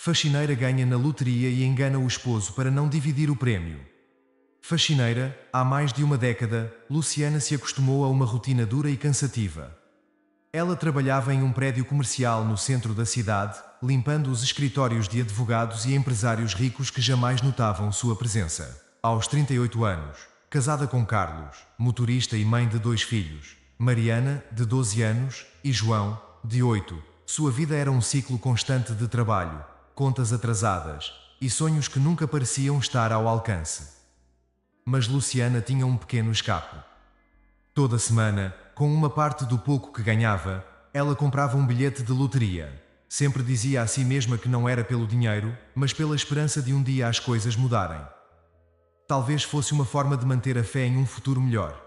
Faxineira ganha na loteria e engana o esposo para não dividir o prémio. Faxineira, há mais de uma década, Luciana se acostumou a uma rotina dura e cansativa. Ela trabalhava em um prédio comercial no centro da cidade, limpando os escritórios de advogados e empresários ricos que jamais notavam sua presença. Aos 38 anos, casada com Carlos, motorista e mãe de 2 filhos, Mariana, de 12 anos, e João, de 8, sua vida era um ciclo constante de trabalho, contas atrasadas e sonhos que nunca pareciam estar ao alcance. Mas Luciana tinha um pequeno escape. Toda semana, com uma parte do pouco que ganhava, ela comprava um bilhete de loteria. Sempre dizia a si mesma que não era pelo dinheiro, mas pela esperança de um dia as coisas mudarem. Talvez fosse uma forma de manter a fé em um futuro melhor.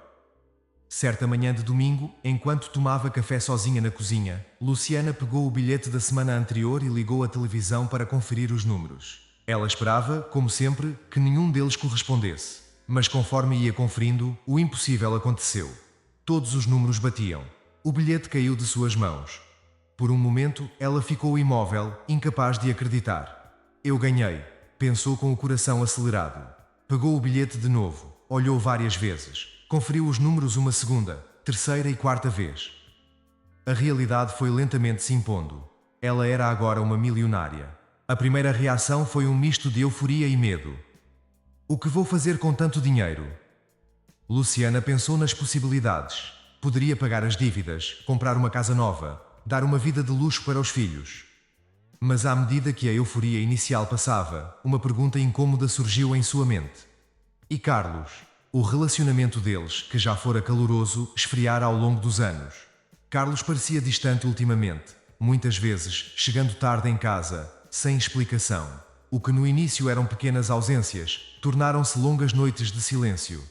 Certa manhã de domingo, enquanto tomava café sozinha na cozinha, Luciana pegou o bilhete da semana anterior e ligou a televisão para conferir os números. Ela esperava, como sempre, que nenhum deles correspondesse. Mas conforme ia conferindo, o impossível aconteceu. Todos os números batiam. O bilhete caiu de suas mãos. Por um momento, ela ficou imóvel, incapaz de acreditar. Eu ganhei, pensou com o coração acelerado. Pegou o bilhete de novo, olhou várias vezes, conferiu os números uma segunda, terceira e quarta vez. A realidade foi lentamente se impondo. Ela era agora uma milionária. A primeira reação foi um misto de euforia e medo. O que vou fazer com tanto dinheiro? Luciana pensou nas possibilidades. Poderia pagar as dívidas, comprar uma casa nova, dar uma vida de luxo para os filhos. Mas à medida que a euforia inicial passava, uma pergunta incômoda surgiu em sua mente. E Carlos? O relacionamento deles, que já fora caloroso, esfriara ao longo dos anos. Carlos parecia distante ultimamente, muitas vezes chegando tarde em casa, sem explicação. O que no início eram pequenas ausências, tornaram-se longas noites de silêncio.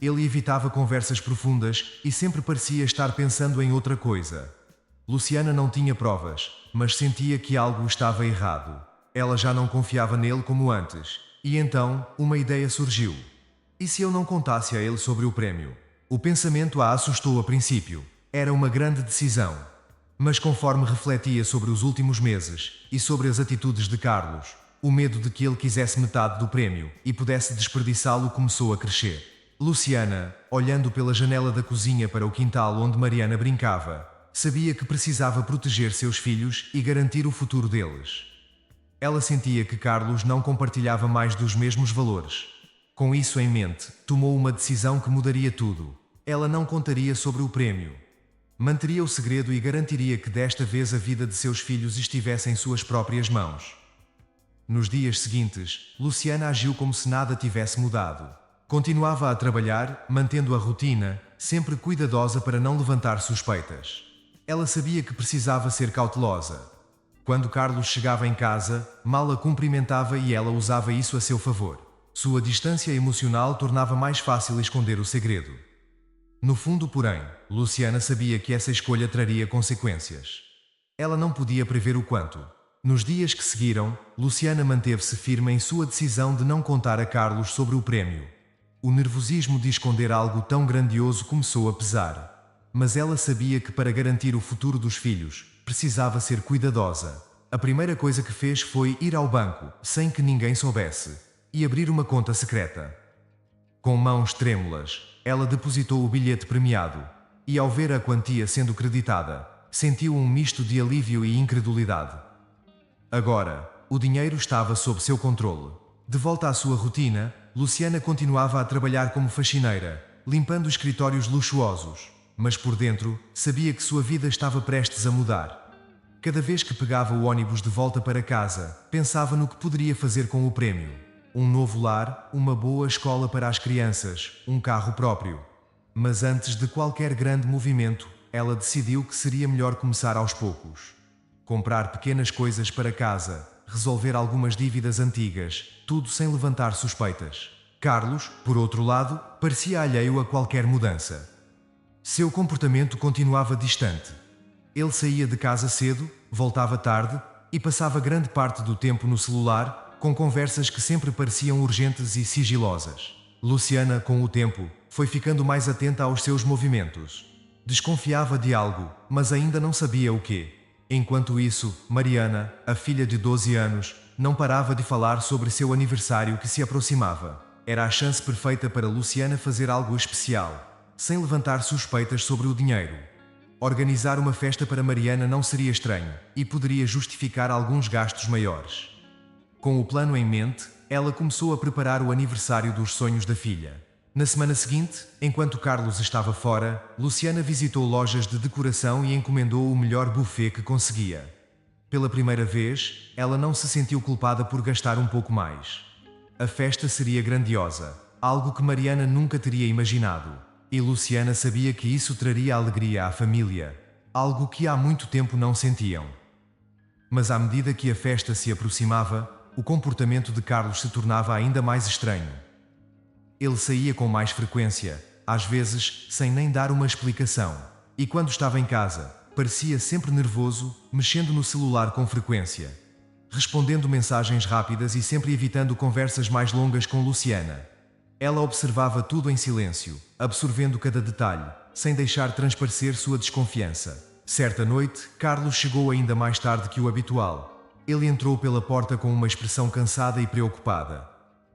Ele evitava conversas profundas e sempre parecia estar pensando em outra coisa. Luciana não tinha provas, mas sentia que algo estava errado. Ela já não confiava nele como antes. E então, uma ideia surgiu. E se eu não contasse a ele sobre o prémio? O pensamento a assustou a princípio. Era uma grande decisão. Mas conforme refletia sobre os últimos meses e sobre as atitudes de Carlos, o medo de que ele quisesse metade do prémio e pudesse desperdiçá-lo começou a crescer. Luciana, olhando pela janela da cozinha para o quintal onde Mariana brincava, sabia que precisava proteger seus filhos e garantir o futuro deles. Ela sentia que Carlos não compartilhava mais dos mesmos valores. Com isso em mente, tomou uma decisão que mudaria tudo. Ela não contaria sobre o prémio. Manteria o segredo e garantiria que desta vez a vida de seus filhos estivesse em suas próprias mãos. Nos dias seguintes, Luciana agiu como se nada tivesse mudado. Continuava a trabalhar, mantendo a rotina, sempre cuidadosa para não levantar suspeitas. Ela sabia que precisava ser cautelosa. Quando Carlos chegava em casa, mal a cumprimentava e ela usava isso a seu favor. Sua distância emocional tornava mais fácil esconder o segredo. No fundo, porém, Luciana sabia que essa escolha traria consequências. Ela não podia prever o quanto. Nos dias que seguiram, Luciana manteve-se firme em sua decisão de não contar a Carlos sobre o prémio. O nervosismo de esconder algo tão grandioso começou a pesar. Mas ela sabia que para garantir o futuro dos filhos, precisava ser cuidadosa. A primeira coisa que fez foi ir ao banco, sem que ninguém soubesse, e abrir uma conta secreta. Com mãos trêmulas, ela depositou o bilhete premiado, e ao ver a quantia sendo creditada, sentiu um misto de alívio e incredulidade. Agora, o dinheiro estava sob seu controle. De volta à sua rotina, Luciana continuava a trabalhar como faxineira, limpando escritórios luxuosos, mas por dentro, sabia que sua vida estava prestes a mudar. Cada vez que pegava o ônibus de volta para casa, pensava no que poderia fazer com o prémio. Um novo lar, uma boa escola para as crianças, um carro próprio. Mas antes de qualquer grande movimento, ela decidiu que seria melhor começar aos poucos. Comprar pequenas coisas para casa, resolver algumas dívidas antigas, tudo sem levantar suspeitas. Carlos, por outro lado, parecia alheio a qualquer mudança. Seu comportamento continuava distante. Ele saía de casa cedo, voltava tarde e passava grande parte do tempo no celular, com conversas que sempre pareciam urgentes e sigilosas. Luciana, com o tempo, foi ficando mais atenta aos seus movimentos. Desconfiava de algo, mas ainda não sabia o quê. Enquanto isso, Mariana, a filha de 12 anos, não parava de falar sobre seu aniversário que se aproximava. Era a chance perfeita para Luciana fazer algo especial, sem levantar suspeitas sobre o dinheiro. Organizar uma festa para Mariana não seria estranho, e poderia justificar alguns gastos maiores. Com o plano em mente, ela começou a preparar o aniversário dos sonhos da filha. Na semana seguinte, enquanto Carlos estava fora, Luciana visitou lojas de decoração e encomendou o melhor buffet que conseguia. Pela primeira vez, ela não se sentiu culpada por gastar um pouco mais. A festa seria grandiosa, algo que Mariana nunca teria imaginado. E Luciana sabia que isso traria alegria à família, algo que há muito tempo não sentiam. Mas à medida que a festa se aproximava, o comportamento de Carlos se tornava ainda mais estranho. Ele saía com mais frequência, às vezes sem nem dar uma explicação. E quando estava em casa, parecia sempre nervoso, mexendo no celular com frequência, respondendo mensagens rápidas e sempre evitando conversas mais longas com Luciana. Ela observava tudo em silêncio, absorvendo cada detalhe, sem deixar transparecer sua desconfiança. Certa noite, Carlos chegou ainda mais tarde que o habitual. Ele entrou pela porta com uma expressão cansada e preocupada.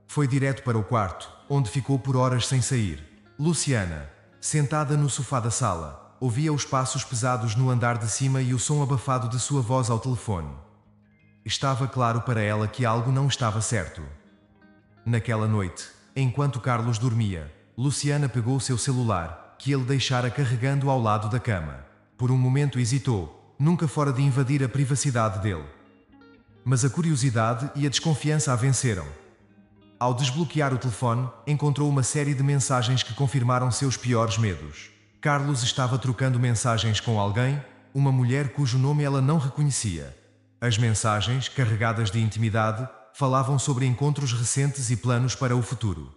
Foi direto para o quarto, onde ficou por horas sem sair. Luciana, sentada no sofá da sala, ouvia os passos pesados no andar de cima e o som abafado de sua voz ao telefone. Estava claro para ela que algo não estava certo. Naquela noite, enquanto Carlos dormia, Luciana pegou seu celular, que ele deixara carregando ao lado da cama. Por um momento hesitou, nunca fora de invadir a privacidade dele. Mas a curiosidade e a desconfiança a venceram. Ao desbloquear o telefone, encontrou uma série de mensagens que confirmaram seus piores medos. Carlos estava trocando mensagens com alguém, uma mulher cujo nome ela não reconhecia. As mensagens, carregadas de intimidade, falavam sobre encontros recentes e planos para o futuro.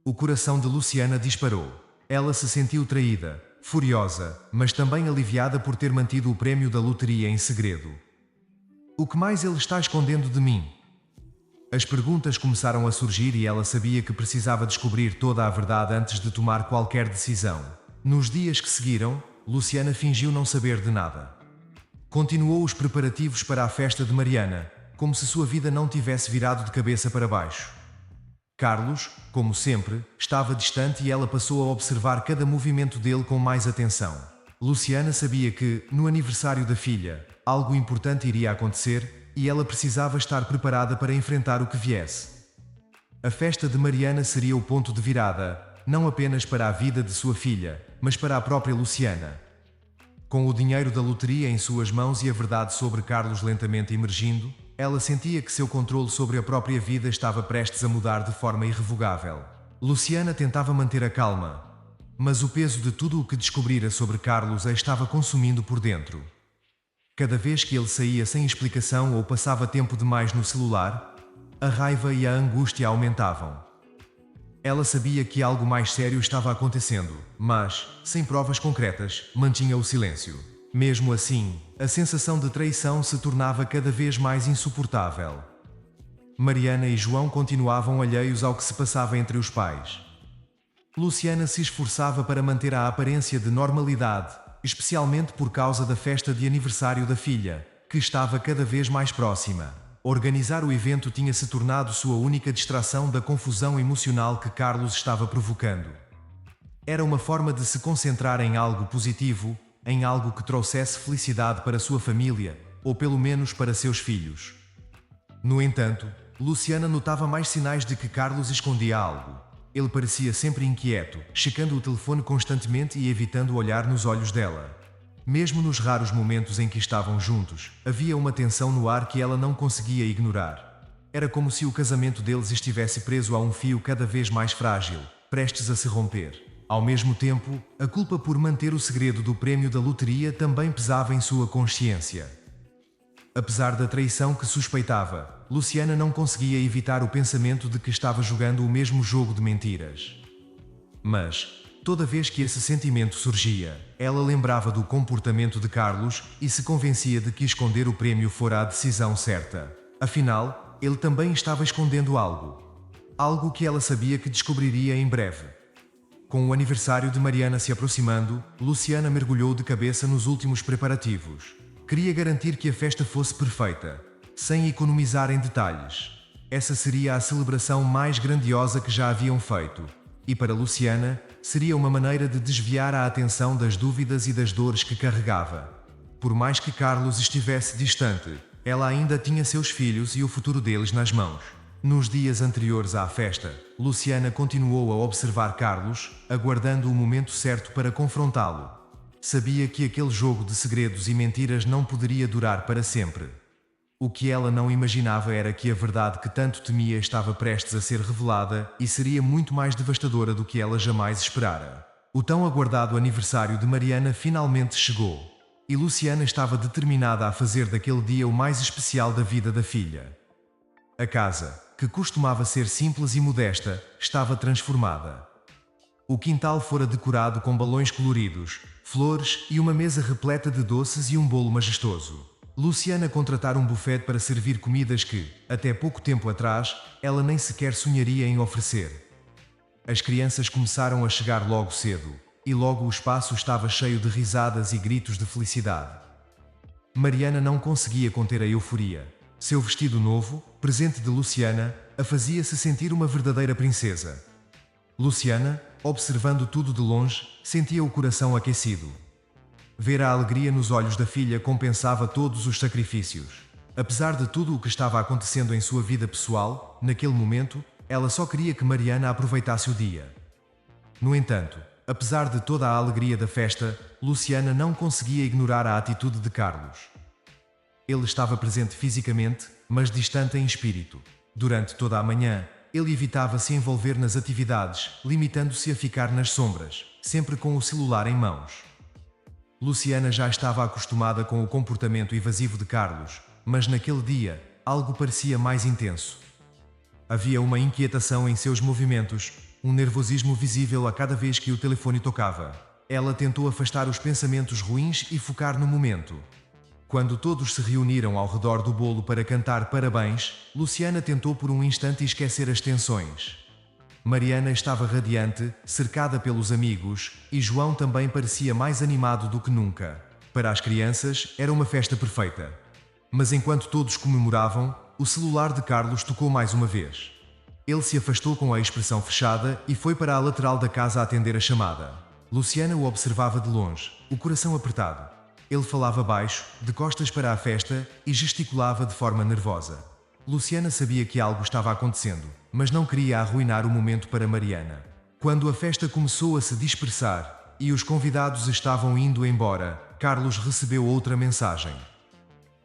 O coração de Luciana disparou. Ela se sentiu traída, furiosa, mas também aliviada por ter mantido o prémio da loteria em segredo. O que mais ele está escondendo de mim? As perguntas começaram a surgir e ela sabia que precisava descobrir toda a verdade antes de tomar qualquer decisão. Nos dias que seguiram, Luciana fingiu não saber de nada. Continuou os preparativos para a festa de Mariana, como se sua vida não tivesse virado de cabeça para baixo. Carlos, como sempre, estava distante e ela passou a observar cada movimento dele com mais atenção. Luciana sabia que, no aniversário da filha, algo importante iria acontecer e ela precisava estar preparada para enfrentar o que viesse. A festa de Mariana seria o ponto de virada, não apenas para a vida de sua filha, mas para a própria Luciana. Com o dinheiro da loteria em suas mãos e a verdade sobre Carlos lentamente emergindo, ela sentia que seu controle sobre a própria vida estava prestes a mudar de forma irrevogável. Luciana tentava manter a calma, mas o peso de tudo o que descobrira sobre Carlos a estava consumindo por dentro. Cada vez que ele saía sem explicação ou passava tempo demais no celular, a raiva e a angústia aumentavam. Ela sabia que algo mais sério estava acontecendo, mas, sem provas concretas, mantinha o silêncio. Mesmo assim, a sensação de traição se tornava cada vez mais insuportável. Mariana e João continuavam alheios ao que se passava entre os pais. Luciana se esforçava para manter a aparência de normalidade, especialmente por causa da festa de aniversário da filha, que estava cada vez mais próxima. Organizar o evento tinha se tornado sua única distração da confusão emocional que Carlos estava provocando. Era uma forma de se concentrar em algo positivo, em algo que trouxesse felicidade para sua família, ou pelo menos para seus filhos. No entanto, Luciana notava mais sinais de que Carlos escondia algo. Ele parecia sempre inquieto, checando o telefone constantemente e evitando olhar nos olhos dela. Mesmo nos raros momentos em que estavam juntos, havia uma tensão no ar que ela não conseguia ignorar. Era como se o casamento deles estivesse preso a um fio cada vez mais frágil, prestes a se romper. Ao mesmo tempo, a culpa por manter o segredo do prémio da loteria também pesava em sua consciência. Apesar da traição que suspeitava, Luciana não conseguia evitar o pensamento de que estava jogando o mesmo jogo de mentiras. Mas, toda vez que esse sentimento surgia, ela lembrava do comportamento de Carlos e se convencia de que esconder o prémio fora a decisão certa. Afinal, ele também estava escondendo algo. Algo que ela sabia que descobriria em breve. Com o aniversário de Mariana se aproximando, Luciana mergulhou de cabeça nos últimos preparativos. Queria garantir que a festa fosse perfeita. sem economizar em detalhes. Essa seria a celebração mais grandiosa que já haviam feito. E para Luciana, seria uma maneira de desviar a atenção das dúvidas e das dores que carregava. Por mais que Carlos estivesse distante, ela ainda tinha seus filhos e o futuro deles nas mãos. Nos dias anteriores à festa, Luciana continuou a observar Carlos, aguardando o momento certo para confrontá-lo. Sabia que aquele jogo de segredos e mentiras não poderia durar para sempre. O que ela não imaginava era que a verdade que tanto temia estava prestes a ser revelada e seria muito mais devastadora do que ela jamais esperara. O tão aguardado aniversário de Mariana finalmente chegou. E Luciana estava determinada a fazer daquele dia o mais especial da vida da filha. A casa, que costumava ser simples e modesta, estava transformada. O quintal fora decorado com balões coloridos, flores e uma mesa repleta de doces e um bolo majestoso. Luciana contratara um buffet para servir comidas que, até pouco tempo atrás, ela nem sequer sonharia em oferecer. As crianças começaram a chegar logo cedo, e logo o espaço estava cheio de risadas e gritos de felicidade. Mariana não conseguia conter a euforia. Seu vestido novo, presente de Luciana, a fazia-se sentir uma verdadeira princesa. Luciana, observando tudo de longe, sentia o coração aquecido. Ver a alegria nos olhos da filha compensava todos os sacrifícios. Apesar de tudo o que estava acontecendo em sua vida pessoal, naquele momento, ela só queria que Mariana aproveitasse o dia. No entanto, apesar de toda a alegria da festa, Luciana não conseguia ignorar a atitude de Carlos. Ele estava presente fisicamente, mas distante em espírito. Durante toda a manhã, ele evitava se envolver nas atividades, limitando-se a ficar nas sombras, sempre com o celular em mãos. Luciana já estava acostumada com o comportamento evasivo de Carlos, mas naquele dia, algo parecia mais intenso. Havia uma inquietação em seus movimentos, um nervosismo visível a cada vez que o telefone tocava. Ela tentou afastar os pensamentos ruins e focar no momento. Quando todos se reuniram ao redor do bolo para cantar parabéns, Luciana tentou por um instante esquecer as tensões. Mariana estava radiante, cercada pelos amigos, e João também parecia mais animado do que nunca. Para as crianças, era uma festa perfeita. Mas enquanto todos comemoravam, o celular de Carlos tocou mais uma vez. Ele se afastou com a expressão fechada e foi para a lateral da casa atender a chamada. Luciana o observava de longe, o coração apertado. Ele falava baixo, de costas para a festa, e gesticulava de forma nervosa. Luciana sabia que algo estava acontecendo, mas não queria arruinar o momento para Mariana. Quando a festa começou a se dispersar e os convidados estavam indo embora, Carlos recebeu outra mensagem.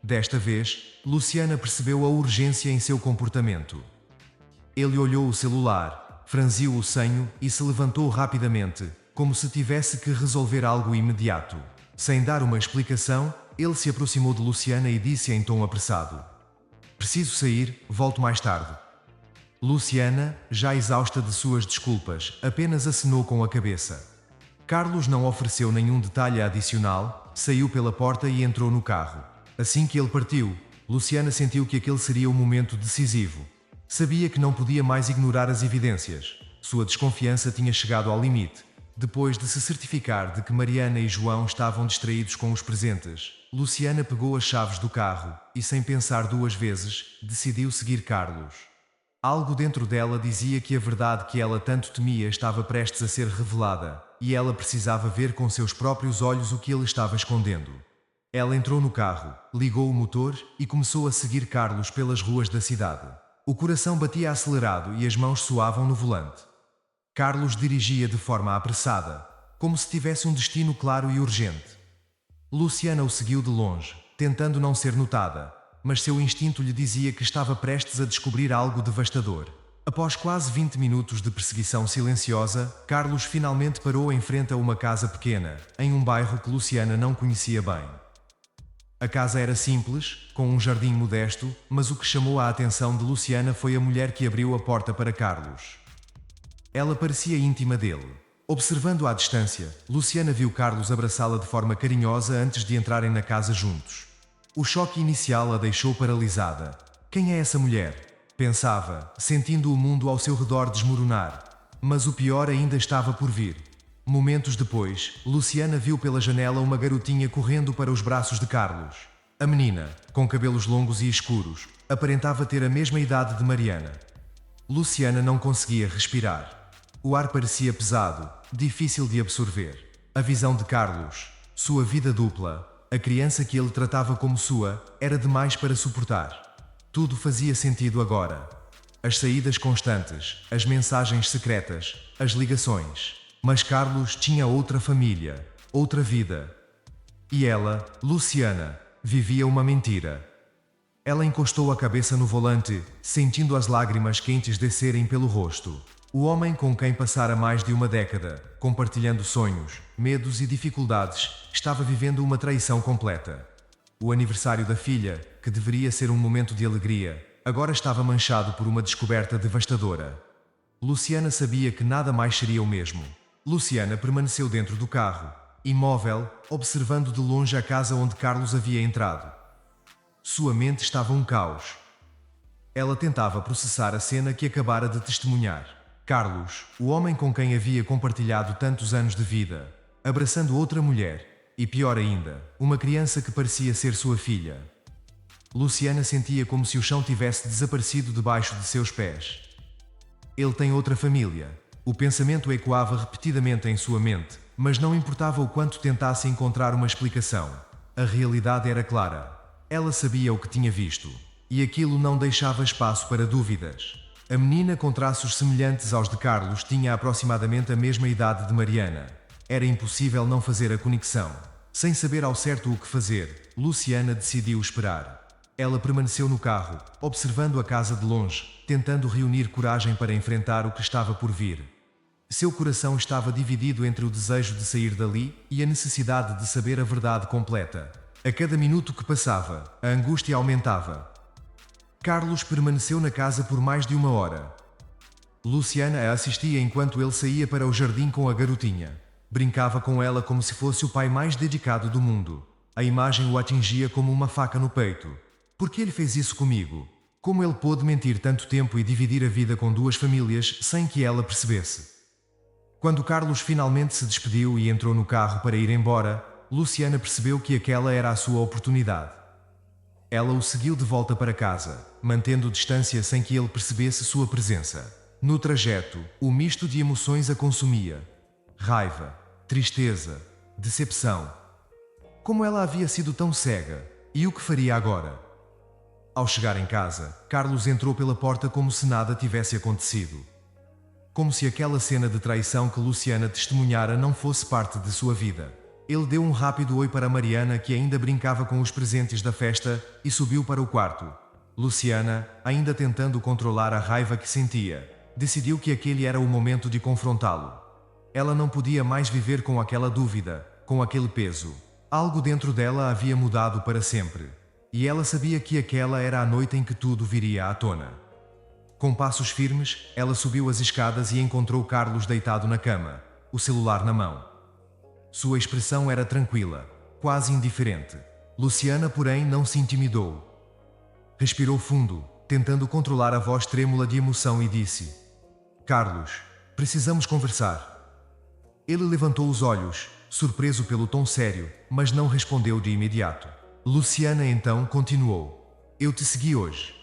Desta vez, Luciana percebeu a urgência em seu comportamento. Ele olhou o celular, franziu o senho e se levantou rapidamente, como se tivesse que resolver algo imediato. Sem dar uma explicação, ele se aproximou de Luciana e disse em tom apressado: "Preciso sair, volto mais tarde." Luciana, já exausta de suas desculpas, apenas acenou com a cabeça. Carlos não ofereceu nenhum detalhe adicional, saiu pela porta e entrou no carro. Assim que ele partiu, Luciana sentiu que aquele seria o momento decisivo. Sabia que não podia mais ignorar as evidências. Sua desconfiança tinha chegado ao limite. Depois de se certificar de que Mariana e João estavam distraídos com os presentes, Luciana pegou as chaves do carro e, sem pensar duas vezes, decidiu seguir Carlos. Algo dentro dela dizia que a verdade que ela tanto temia estava prestes a ser revelada, e ela precisava ver com seus próprios olhos o que ele estava escondendo. Ela entrou no carro, ligou o motor e começou a seguir Carlos pelas ruas da cidade. O coração batia acelerado e as mãos suavam no volante. Carlos dirigia de forma apressada, como se tivesse um destino claro e urgente. Luciana o seguiu de longe, tentando não ser notada, mas seu instinto lhe dizia que estava prestes a descobrir algo devastador. Após quase 20 minutos de perseguição silenciosa, Carlos finalmente parou em frente a uma casa pequena, em um bairro que Luciana não conhecia bem. A casa era simples, com um jardim modesto, mas o que chamou a atenção de Luciana foi a mulher que abriu a porta para Carlos. Ela parecia íntima dele. Observando à distância, Luciana viu Carlos abraçá-la de forma carinhosa antes de entrarem na casa juntos. O choque inicial a deixou paralisada. Quem é essa mulher? Pensava, sentindo o mundo ao seu redor desmoronar. Mas o pior ainda estava por vir. Momentos depois, Luciana viu pela janela uma garotinha correndo para os braços de Carlos. A menina, com cabelos longos e escuros, aparentava ter a mesma idade de Mariana. Luciana não conseguia respirar. O ar parecia pesado, difícil de absorver. A visão de Carlos, sua vida dupla, a criança que ele tratava como sua, era demais para suportar. Tudo fazia sentido agora. As saídas constantes, as mensagens secretas, as ligações. Mas Carlos tinha outra família, outra vida. E ela, Luciana, vivia uma mentira. Ela encostou a cabeça no volante, sentindo as lágrimas quentes descerem pelo rosto. O homem com quem passara mais de uma década, compartilhando sonhos, medos e dificuldades, estava vivendo uma traição completa. O aniversário da filha, que deveria ser um momento de alegria, agora estava manchado por uma descoberta devastadora. Luciana sabia que nada mais seria o mesmo. Luciana permaneceu dentro do carro, imóvel, observando de longe a casa onde Carlos havia entrado. Sua mente estava um caos. Ela tentava processar a cena que acabara de testemunhar. Carlos, o homem com quem havia compartilhado tantos anos de vida, abraçando outra mulher, e pior ainda, uma criança que parecia ser sua filha. Luciana sentia como se o chão tivesse desaparecido debaixo de seus pés. Ele tem outra família. O pensamento ecoava repetidamente em sua mente, mas não importava o quanto tentasse encontrar uma explicação. A realidade era clara. Ela sabia o que tinha visto, e aquilo não deixava espaço para dúvidas. A menina com traços semelhantes aos de Carlos tinha aproximadamente a mesma idade de Mariana. Era impossível não fazer a conexão. Sem saber ao certo o que fazer, Luciana decidiu esperar. Ela permaneceu no carro, observando a casa de longe, tentando reunir coragem para enfrentar o que estava por vir. Seu coração estava dividido entre o desejo de sair dali e a necessidade de saber a verdade completa. A cada minuto que passava, a angústia aumentava. Carlos permaneceu na casa por mais de 1 hora. Luciana a assistia enquanto ele saía para o jardim com a garotinha. Brincava com ela como se fosse o pai mais dedicado do mundo. A imagem o atingia como uma faca no peito. Por que ele fez isso comigo? Como ele pôde mentir tanto tempo e dividir a vida com 2 famílias sem que ela percebesse? Quando Carlos finalmente se despediu e entrou no carro para ir embora, Luciana percebeu que aquela era a sua oportunidade. Ela o seguiu de volta para casa, mantendo distância sem que ele percebesse sua presença. No trajeto, o misto de emoções a consumia. Raiva, tristeza, decepção. Como ela havia sido tão cega? E o que faria agora? Ao chegar em casa, Carlos entrou pela porta como se nada tivesse acontecido. Como se aquela cena de traição que Luciana testemunhara não fosse parte de sua vida. Ele deu um rápido oi para Mariana, que ainda brincava com os presentes da festa, e subiu para o quarto. Luciana, ainda tentando controlar a raiva que sentia, decidiu que aquele era o momento de confrontá-lo. Ela não podia mais viver com aquela dúvida, com aquele peso. Algo dentro dela havia mudado para sempre. E ela sabia que aquela era a noite em que tudo viria à tona. Com passos firmes, ela subiu as escadas e encontrou Carlos deitado na cama, o celular na mão. Sua expressão era tranquila, quase indiferente. Luciana, porém, não se intimidou. Respirou fundo, tentando controlar a voz trêmula de emoção, e disse: Carlos, precisamos conversar. Ele levantou os olhos, surpreso pelo tom sério, mas não respondeu de imediato. Luciana então continuou: Eu te segui hoje.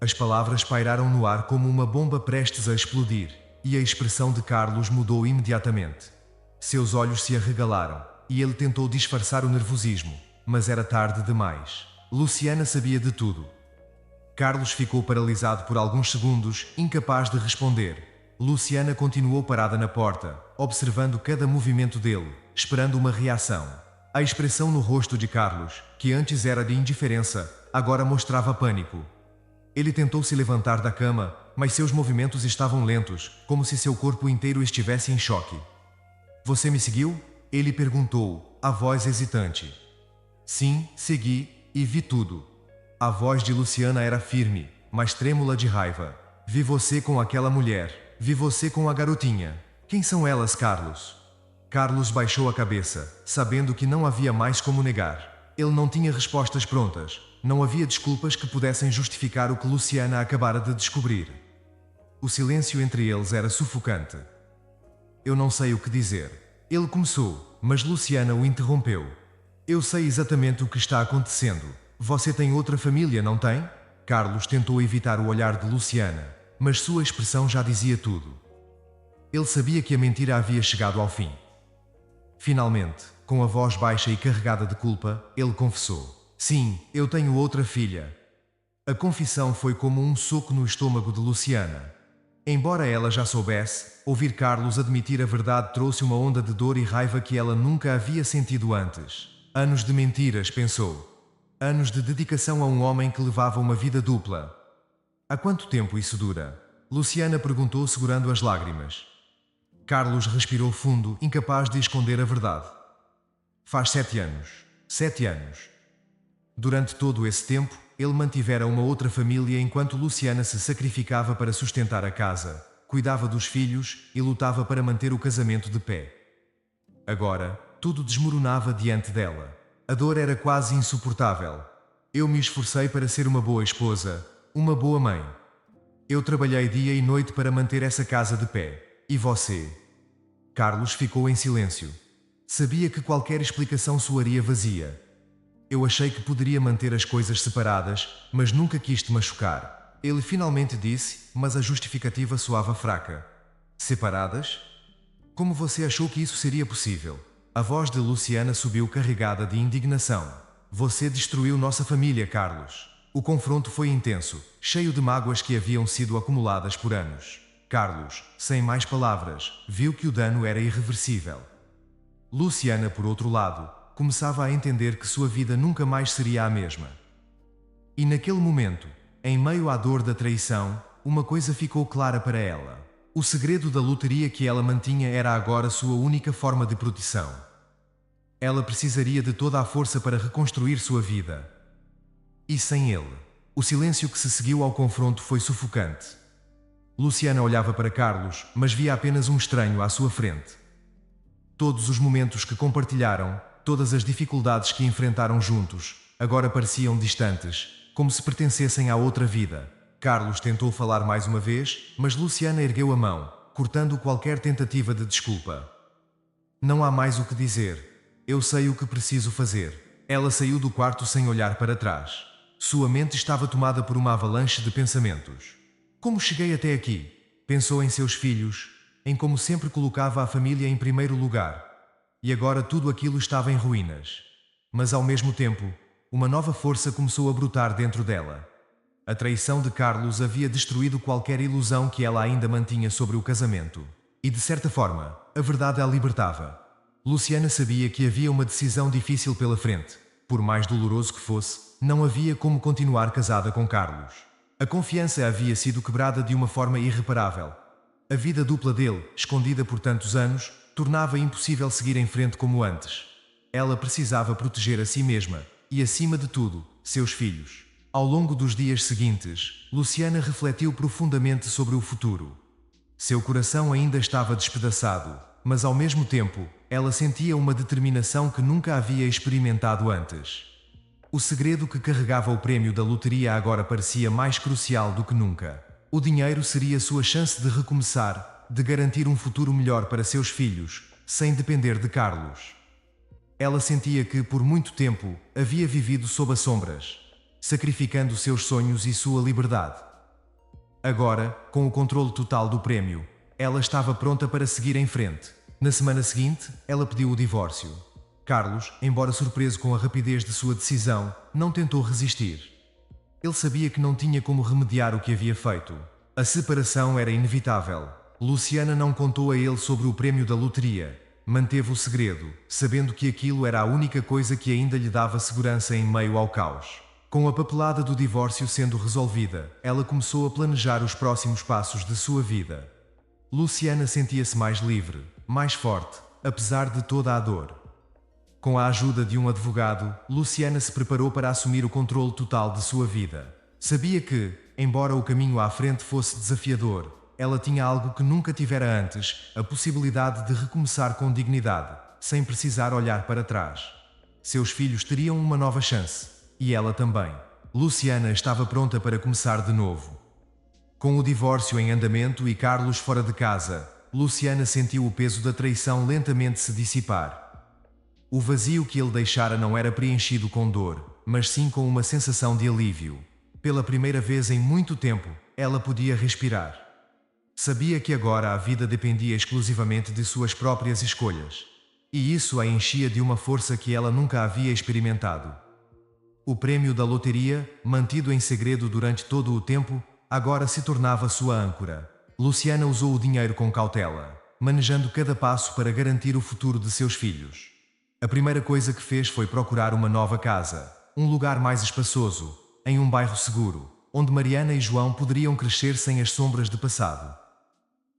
As palavras pairaram no ar como uma bomba prestes a explodir, e a expressão de Carlos mudou imediatamente. Seus olhos se arregalaram, e ele tentou disfarçar o nervosismo, mas era tarde demais. Luciana sabia de tudo. Carlos ficou paralisado por alguns segundos, incapaz de responder. Luciana continuou parada na porta, observando cada movimento dele, esperando uma reação. A expressão no rosto de Carlos, que antes era de indiferença, agora mostrava pânico. Ele tentou se levantar da cama, mas seus movimentos estavam lentos, como se seu corpo inteiro estivesse em choque. Você me seguiu? Ele perguntou, a voz hesitante. Sim, segui, e vi tudo. A voz de Luciana era firme, mas trêmula de raiva. Vi você com aquela mulher. Vi você com a garotinha. Quem são elas, Carlos? Carlos baixou a cabeça, sabendo que não havia mais como negar. Ele não tinha respostas prontas. Não havia desculpas que pudessem justificar o que Luciana acabara de descobrir. O silêncio entre eles era sufocante. Eu não sei o que dizer. Ele começou, mas Luciana o interrompeu. Eu sei exatamente o que está acontecendo. Você tem outra família, não tem? Carlos tentou evitar o olhar de Luciana, mas sua expressão já dizia tudo. Ele sabia que a mentira havia chegado ao fim. Finalmente, com a voz baixa e carregada de culpa, ele confessou: Sim, eu tenho outra filha. A confissão foi como um soco no estômago de Luciana. Embora ela já soubesse, ouvir Carlos admitir a verdade trouxe uma onda de dor e raiva que ela nunca havia sentido antes. Anos de mentiras, pensou. Anos de dedicação a um homem que levava uma vida dupla. Há quanto tempo isso dura? Luciana perguntou segurando as lágrimas. Carlos respirou fundo, incapaz de esconder a verdade. Faz 7 anos. 7 anos. Durante todo esse tempo, ele mantivera uma outra família enquanto Luciana se sacrificava para sustentar a casa, cuidava dos filhos e lutava para manter o casamento de pé. Agora, tudo desmoronava diante dela. A dor era quase insuportável. Eu me esforcei para ser uma boa esposa, uma boa mãe. Eu trabalhei dia e noite para manter essa casa de pé. E você? Carlos ficou em silêncio. Sabia que qualquer explicação soaria vazia. Eu achei que poderia manter as coisas separadas, mas nunca quis te machucar. Ele finalmente disse, mas a justificativa soava fraca. Separadas? Como você achou que isso seria possível? A voz de Luciana subiu carregada de indignação. Você destruiu nossa família, Carlos. O confronto foi intenso, cheio de mágoas que haviam sido acumuladas por anos. Carlos, sem mais palavras, viu que o dano era irreversível. Luciana, por outro lado, começava a entender que sua vida nunca mais seria a mesma. E naquele momento, em meio à dor da traição, uma coisa ficou clara para ela. O segredo da loteria que ela mantinha era agora sua única forma de proteção. Ela precisaria de toda a força para reconstruir sua vida. E sem ele, o silêncio que se seguiu ao confronto foi sufocante. Luciana olhava para Carlos, mas via apenas um estranho à sua frente. Todos os momentos que compartilharam, todas as dificuldades que enfrentaram juntos, agora pareciam distantes, como se pertencessem a outra vida. Carlos tentou falar mais uma vez, mas Luciana ergueu a mão, cortando qualquer tentativa de desculpa. Não há mais o que dizer. Eu sei o que preciso fazer. Ela saiu do quarto sem olhar para trás. Sua mente estava tomada por uma avalanche de pensamentos. Como cheguei até aqui? Pensou em seus filhos, em como sempre colocava a família em primeiro lugar. E agora tudo aquilo estava em ruínas. Mas ao mesmo tempo, uma nova força começou a brotar dentro dela. A traição de Carlos havia destruído qualquer ilusão que ela ainda mantinha sobre o casamento. E de certa forma, a verdade a libertava. Luciana sabia que havia uma decisão difícil pela frente. Por mais doloroso que fosse, não havia como continuar casada com Carlos. A confiança havia sido quebrada de uma forma irreparável. A vida dupla dele, escondida por tantos anos, tornava impossível seguir em frente como antes. Ela precisava proteger a si mesma, e acima de tudo, seus filhos. Ao longo dos dias seguintes, Luciana refletiu profundamente sobre o futuro. Seu coração ainda estava despedaçado, mas ao mesmo tempo, ela sentia uma determinação que nunca havia experimentado antes. O segredo que carregava o prémio da loteria agora parecia mais crucial do que nunca. O dinheiro seria sua chance de recomeçar, de garantir um futuro melhor para seus filhos, sem depender de Carlos. Ela sentia que, por muito tempo, havia vivido sob as sombras, sacrificando seus sonhos e sua liberdade. Agora, com o controle total do prémio, ela estava pronta para seguir em frente. Na semana seguinte, ela pediu o divórcio. Carlos, embora surpreso com a rapidez de sua decisão, não tentou resistir. Ele sabia que não tinha como remediar o que havia feito. A separação era inevitável. Luciana não contou a ele sobre o prémio da loteria. Manteve o segredo, sabendo que aquilo era a única coisa que ainda lhe dava segurança em meio ao caos. Com a papelada do divórcio sendo resolvida, ela começou a planejar os próximos passos de sua vida. Luciana sentia-se mais livre, mais forte, apesar de toda a dor. Com a ajuda de um advogado, Luciana se preparou para assumir o controle total de sua vida. Sabia que, embora o caminho à frente fosse desafiador, ela tinha algo que nunca tivera antes, a possibilidade de recomeçar com dignidade, sem precisar olhar para trás. Seus filhos teriam uma nova chance. E ela também. Luciana estava pronta para começar de novo. Com o divórcio em andamento e Carlos fora de casa, Luciana sentiu o peso da traição lentamente se dissipar. O vazio que ele deixara não era preenchido com dor, mas sim com uma sensação de alívio. Pela primeira vez em muito tempo, ela podia respirar. Sabia que agora a vida dependia exclusivamente de suas próprias escolhas. E isso a enchia de uma força que ela nunca havia experimentado. O prêmio da loteria, mantido em segredo durante todo o tempo, agora se tornava sua âncora. Luciana usou o dinheiro com cautela, manejando cada passo para garantir o futuro de seus filhos. A primeira coisa que fez foi procurar uma nova casa, um lugar mais espaçoso, em um bairro seguro, onde Mariana e João poderiam crescer sem as sombras do passado.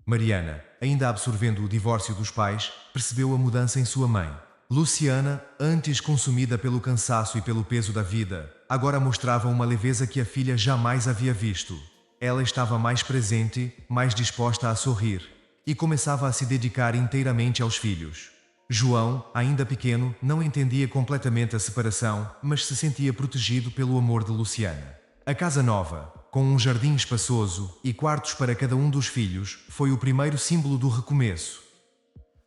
Mariana, ainda absorvendo o divórcio dos pais, percebeu a mudança em sua mãe. Luciana, antes consumida pelo cansaço e pelo peso da vida, agora mostrava uma leveza que a filha jamais havia visto. Ela estava mais presente, mais disposta a sorrir, e começava a se dedicar inteiramente aos filhos. João, ainda pequeno, não entendia completamente a separação, mas se sentia protegido pelo amor de Luciana. A casa nova, com um jardim espaçoso e quartos para cada um dos filhos, foi o primeiro símbolo do recomeço.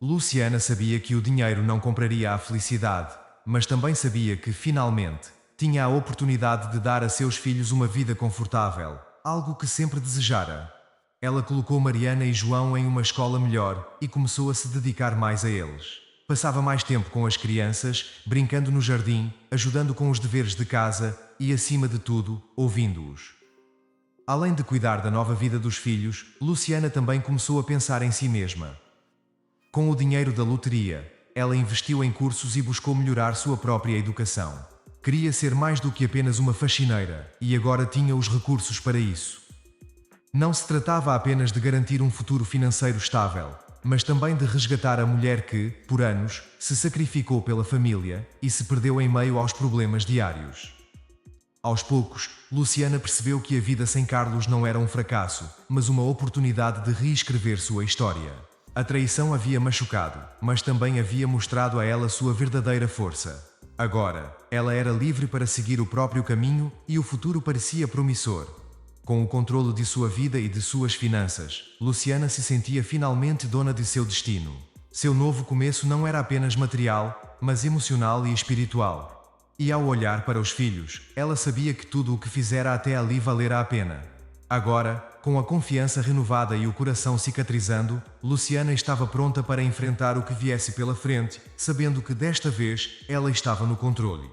Luciana sabia que o dinheiro não compraria a felicidade, mas também sabia que, finalmente, tinha a oportunidade de dar a seus filhos uma vida confortável, algo que sempre desejara. Ela colocou Mariana e João em uma escola melhor e começou a se dedicar mais a eles. Passava mais tempo com as crianças, brincando no jardim, ajudando com os deveres de casa e, acima de tudo, ouvindo-os. Além de cuidar da nova vida dos filhos, Luciana também começou a pensar em si mesma. Com o dinheiro da loteria, ela investiu em cursos e buscou melhorar sua própria educação. Queria ser mais do que apenas uma faxineira, e agora tinha os recursos para isso. Não se tratava apenas de garantir um futuro financeiro estável, mas também de resgatar a mulher que, por anos, se sacrificou pela família e se perdeu em meio aos problemas diários. Aos poucos, Luciana percebeu que a vida sem Carlos não era um fracasso, mas uma oportunidade de reescrever sua história. A traição havia machucado, mas também havia mostrado a ela sua verdadeira força. Agora, ela era livre para seguir o próprio caminho e o futuro parecia promissor. Com o controle de sua vida e de suas finanças, Luciana se sentia finalmente dona de seu destino. Seu novo começo não era apenas material, mas emocional e espiritual. E ao olhar para os filhos, ela sabia que tudo o que fizera até ali valera a pena. Agora, com a confiança renovada e o coração cicatrizando, Luciana estava pronta para enfrentar o que viesse pela frente, sabendo que desta vez ela estava no controle.